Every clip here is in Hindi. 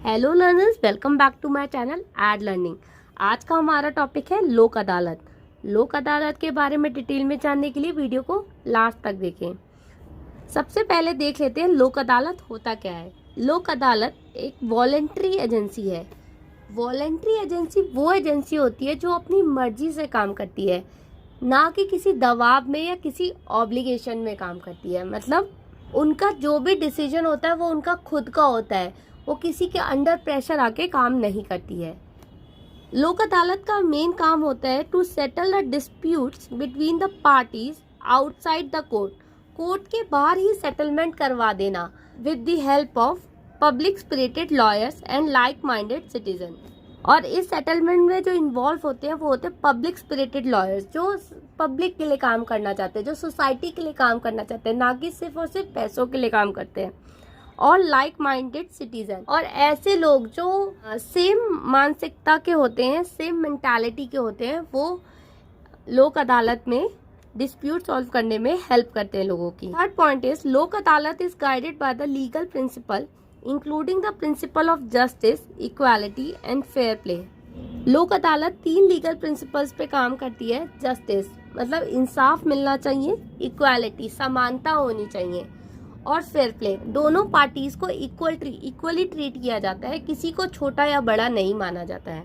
Hello learners, welcome back to my channel Ed Learning. आज का हमारा टॉपिक है लोक अदालत। लोक अदालत के बारे में डिटेल में जानने के लिए वीडियो को लास्ट तक देखें। सबसे पहले देख लेते हैं लोक अदालत होता क्या है। लोक अदालत एक वॉलेंट्री एजेंसी है। वॉलेंट्री एजेंसी वो एजेंसी होती है जो अपनी मर्जी से काम करती है, ना कि किसी दबाव में या किसी ऑब्लिगेशन में काम करती है। मतलब उनका जो भी डिसीजन होता है वो उनका खुद का होता है, वो किसी के अंडर प्रेशर आके काम नहीं करती है। लोक अदालत का मेन काम होता है to settle the disputes between the parties outside the court. Court के बाहर ही सेटलमेंट करवा देना with the help of public spirited lawyers and like minded citizen. और इस सेटलमेंट में जो इन्वॉल्व होते हैं वो होते हैं पब्लिक स्पिरिटेड लॉयर्स, जो पब्लिक के लिए काम करना चाहते हैं, जो सोसाइटी के लिए काम करना चाहते हैं, ना कि सिर्फ और सिर्फ पैसों के लिए काम करते हैं। और लाइक माइंडेड सिटीजन, और ऐसे लोग जो सेम मानसिकता के होते हैं, सेम मेंटालिटी के होते हैं, वो लोक अदालत में डिस्प्यूट सॉल्व करने में हेल्प करते हैं लोगों की। थर्ड पॉइंट इज लोक अदालत is guided by the legal principal including the principle of justice, equality and fair play. लोक अदालत 3 लीगल प्रिंसिपल्स पे काम करती है। जस्टिस मतलब इंसाफ मिलना चाहिए, इक्वालिटी समानता होनी चाहिए, और फेयर प्ले दोनों पार्टीज को इक्वली ट्रीट किया जाता है, किसी को छोटा या बड़ा नहीं माना जाता है।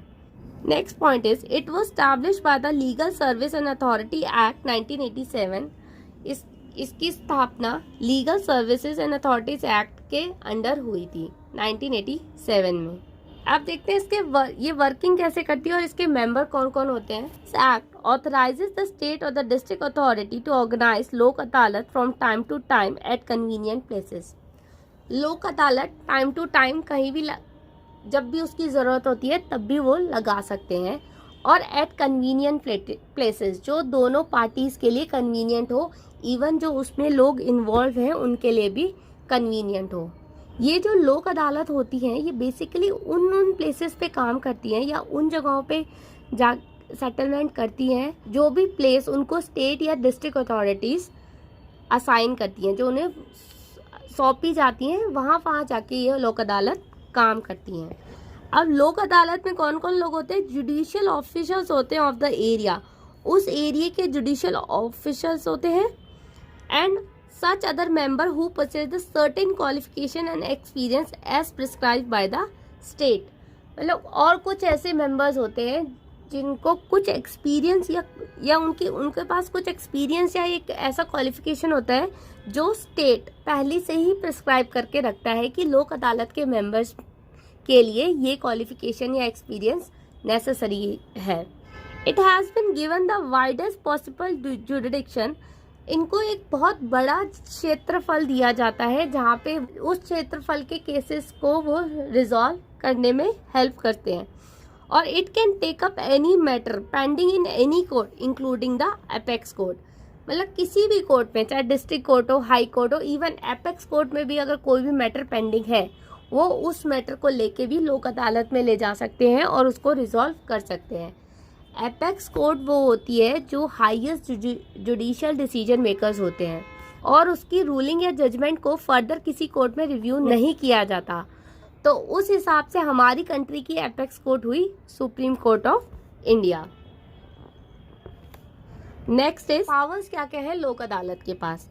Next point is it was established by the legal service and authority act 1987। इसकी स्थापना legal services and authorities act के अंडर हुई थी 1987 में। अब देखते हैं इसके ये वर्किंग कैसे करती है और इसके मेंबर कौन कौन होते हैं। एक्ट ऑथराइजेज द स्टेट और the district authority to organise Lok Adalat from time to time at convenient places. Lok Adalat time to time कहीं भी जब भी उसकी ज़रूरत होती है तब भी वो लगा सकते हैं, और एट कन्वीनियंट प्लेसेस जो दोनों पार्टीज़ के लिए कन्वीनियंट हो, इवन जो उसमें लोग इन्वॉल्व हैं उनके लिए भी कन्वीनियंट हो। ये जो लोक अदालत होती हैं ये बेसिकली उन प्लेसेस पे काम करती हैं या उन जगहों पे जा सेटलमेंट करती हैं जो भी प्लेस उनको स्टेट या डिस्ट्रिक्ट अथॉरिटीज़ असाइन करती हैं, जो उन्हें सौंपी जाती हैं, वहाँ जाके ये लोक अदालत काम करती हैं। अब लोक अदालत में कौन कौन लोग होते हैं। जुडिशियल ऑफिसर्स होते हैं ऑफ द एरिया, उस एरिया के जुडिशियल ऑफिसर्स होते हैं, and such other member who possess the certain qualification and experience as prescribed by the state। मतलब और कुछ ऐसे मेंबर्स होते हैं जिनको कुछ एक्सपीरियंस या उनके पास कुछ एक्सपीरियंस या एक ऐसा क्वालिफिकेशन होता है जो स्टेट पहले से ही प्रिस्क्राइब करके रखता है कि लोक अदालत के मेंबर्स के लिए ये क्वालिफिकेशन या एक्सपीरियंस नेसेसरी है। It has been given the widest possible jurisdiction. इनको एक बहुत बड़ा क्षेत्रफल दिया जाता है जहाँ पे उस क्षेत्रफल के केसेस को वो रिजॉल्व करने में हेल्प करते हैं। और it can take up any matter pending in any court including the apex court. मतलब किसी भी कोर्ट में, चाहे डिस्ट्रिक्ट कोर्ट हो, हाई कोर्ट हो, इवन एपेक्स कोर्ट में भी अगर कोई भी मैटर पेंडिंग है वो उस मैटर को लेके भी लोक अदालत में ले जा सकते हैं और उसको रिजॉल्व कर सकते हैं। एपेक्स कोर्ट वो होती है जो हाईएस्ट जुडिशियल डिसीजन मेकर्स होते हैं, और उसकी रूलिंग या जजमेंट को फर्दर किसी कोर्ट में रिव्यू नहीं किया जाता। तो उस हिसाब से हमारी कंट्री की एपेक्स कोर्ट हुई supreme court of India. Next is powers क्या क्या है लोक अदालत के पास।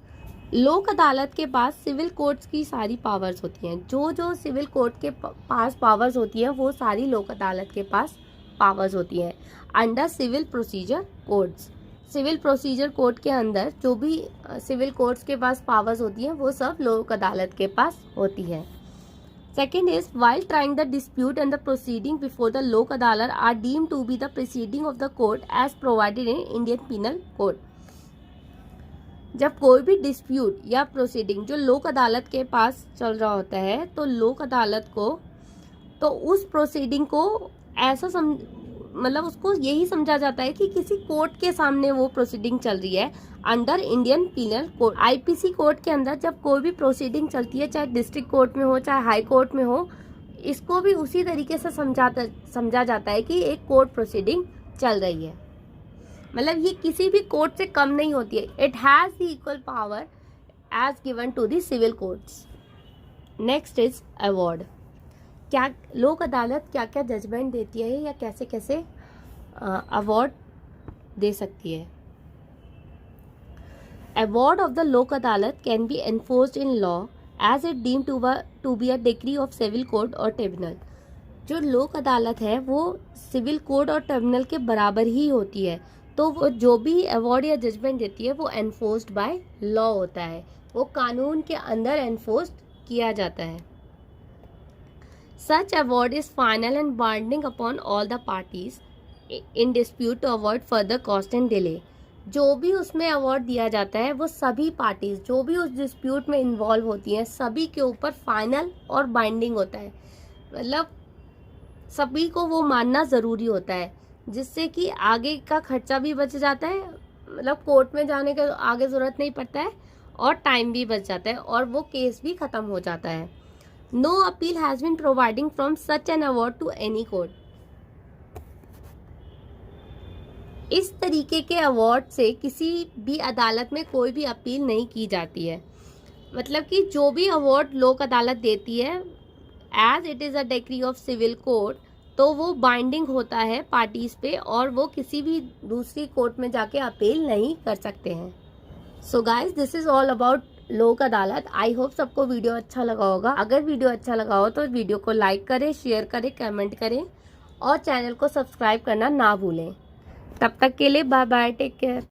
लोक अदालत के पास सिविल कोर्ट्स की सारी पावर्स होती हैं। जो सिविल कोर्ट के पास पावर्स होती है वो सारी लोक अदालत के पास पावर्स होती है under civil procedure codes. Civil procedure code के अंदर जो भी सिविल कोर्ट्स के पास पावर्स होती हैं वो सब लोक अदालत के पास होती है। Second is while trying the dispute and the proceeding before the Lok Adalat are deemed to be the proceeding of the court as provided in Indian penal code. जब कोई भी डिस्प्यूट या प्रोसीडिंग जो लोक अदालत के पास चल रहा होता है तो लोक अदालत को तो उस प्रोसीडिंग को ऐसा मतलब उसको यही समझा जाता है कि किसी कोर्ट के सामने वो प्रोसीडिंग चल रही है under Indian penal code. IPC court के अंदर जब कोई भी प्रोसीडिंग चलती है, चाहे डिस्ट्रिक्ट कोर्ट में हो चाहे हाई कोर्ट में हो, इसको भी उसी तरीके से समझा जाता है कि एक कोर्ट प्रोसीडिंग चल रही है। मतलब ये किसी भी कोर्ट से कम नहीं होती है। It has the equal power as given to the civil courts. Next is award. क्या लोक अदालत क्या क्या जजमेंट देती है या कैसे कैसे अवार्ड दे सकती है। Award of the Lok Adalat can be enforced in law as it deem to be a degree of civil code और ट्रिब्यूनल। जो लोक अदालत है वो सिविल कोड और ट्रिब्यूनल के बराबर ही होती है, तो वो जो भी अवार्ड या जजमेंट देती है वो एनफोर्स्ड बाय लॉ होता है, वो कानून के अंदर एनफोर्स्ड किया जाता है। Such award is final and binding upon all the parties in dispute to avoid further cost and delay. जो भी उसमें अवार्ड दिया जाता है वो सभी पार्टीज जो भी उस डिस्प्यूट में इन्वॉल्व होती हैं सभी के ऊपर फाइनल और बाइंडिंग होता है, मतलब सभी को वो मानना ज़रूरी होता है, जिससे कि आगे का खर्चा भी बच जाता है, मतलब कोर्ट में जाने का आगे ज़रूरत नहीं पड़ता है और टाइम भी बच जाता है और वो केस भी ख़त्म हो जाता है। No appeal has been providing from such an award to any court. इस तरीके के अवार्ड से किसी भी अदालत में कोई भी अपील नहीं की जाती है, मतलब कि जो भी अवार्ड लोक अदालत देती है as it is a degree of civil court, तो वो बाइंडिंग होता है पार्टीज पे और वो किसी भी दूसरी कोर्ट में जाके अपील नहीं कर सकते हैं। So guys, this is all about लोक अदालत। आई होप सबको वीडियो अच्छा लगा होगा। अगर वीडियो अच्छा लगा हो तो वीडियो को लाइक करें, शेयर करें, कमेंट करें और चैनल को सब्सक्राइब करना ना भूलें। तब तक के लिए बाय बाय, टेक केयर।